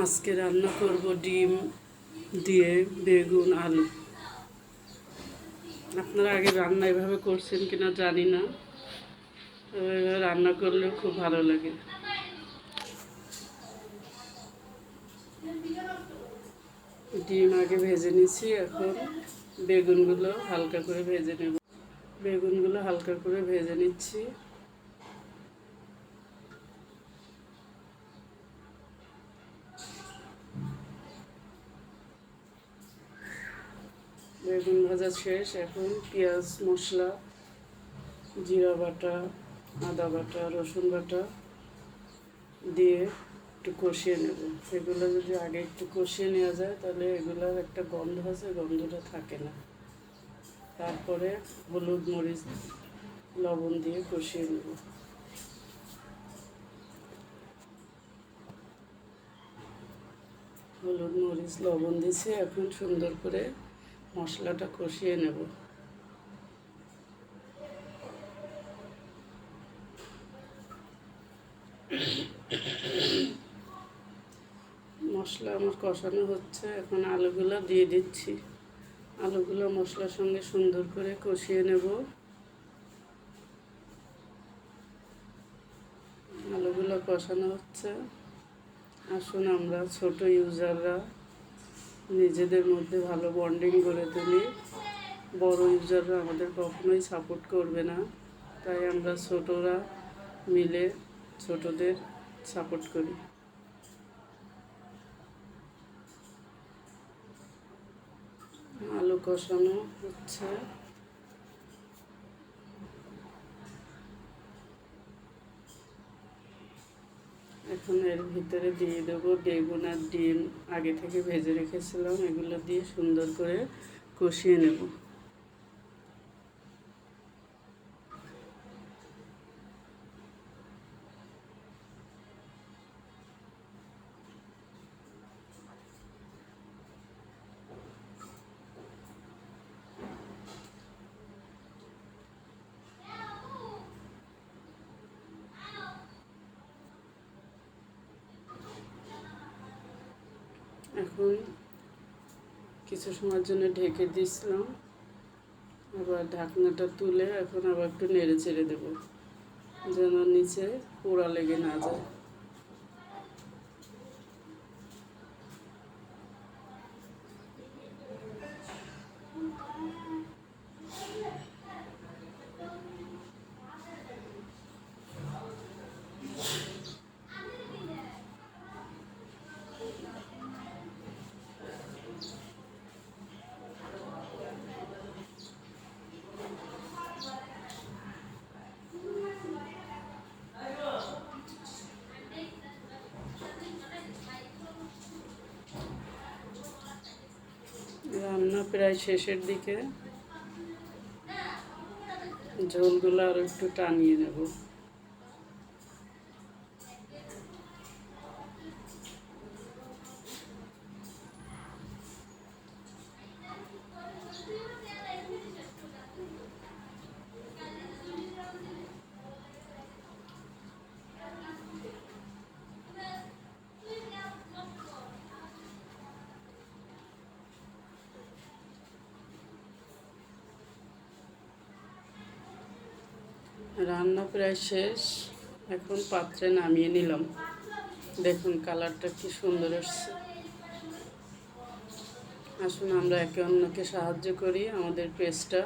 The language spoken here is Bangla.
আজকে রান্না করব ডিম দিয়ে বেগুন আলু। আপনারা আগে রান্না এভাবে করছেন কিনা জানি না, তবে এভাবে রান্না করলেও খুব ভালো লাগে। ডিম আগে ভেজে নিচ্ছি, এখন বেগুনগুলো হালকা করে ভেজে নেব। বেগুনগুলো হালকা করে ভেজে নিচ্ছি। বেগুন ভাজা শেষ, এখন পেঁয়াজ মশলা, জিরা বাটা, আদা বাটা, রসুন বাটা দিয়ে একটু কষিয়ে নেব। এগুলো যদি আগে একটু কষিয়ে নেওয়া যায় তাহলে এগুলোর একটা গন্ধ আছে, গন্ধটা থাকে না। তারপরে হলুদ মরিচ লবণ দিয়ে কষিয়ে নেব। হলুদ মরিচ লবণ দিয়েছি, এখন সুন্দর করে মশলাটা কষিয়ে নেব। মশলা আমার কষানো হচ্ছে, এখন আলুগুলো দিয়ে দিচ্ছি। আলুগুলো মশলার সঙ্গে সুন্দর করে কষিয়ে নেব। আলুগুলো কষানো হচ্ছে। আসুন আমরা ছোট ইউজাররা নিজেদের মধ্যে ভালো বন্ডিং গড়ে তুলি। বড় ইউজাররা আমাদের কখনোই সাপোর্ট করবে না, তাই আমরা ছোটরা মিলে ছোটদের সাপোর্ট করি। আলু কষানো হচ্ছে। এখন এর ভিতরে দিয়ে দেবো বেগুন আর ডিম আগে থেকে ভেজে রেখেছিলাম, এগুলো দিয়ে সুন্দর করে কষিয়ে নেব। এখন কিছু সময়ের জন্য ঢেকে দিয়েছিলাম, আবার ঢাকনাটা তুলে এখন আবার একটু নেড়ে চেড়ে দেবো, যেন নিচে পোড়া লেগে না যায়। রান্না প্রায় শেষের দিকে, ঝোলগুলো আরও একটু টানিয়ে নেব। রান্না প্রায় শেষ, এখন পাত্রে নামিয়ে নিলাম। দেখুন কালারটা কি সুন্দর এসছে। আসুন আমরা একে অন্যকে সাহায্য করি, আমাদের পেজটা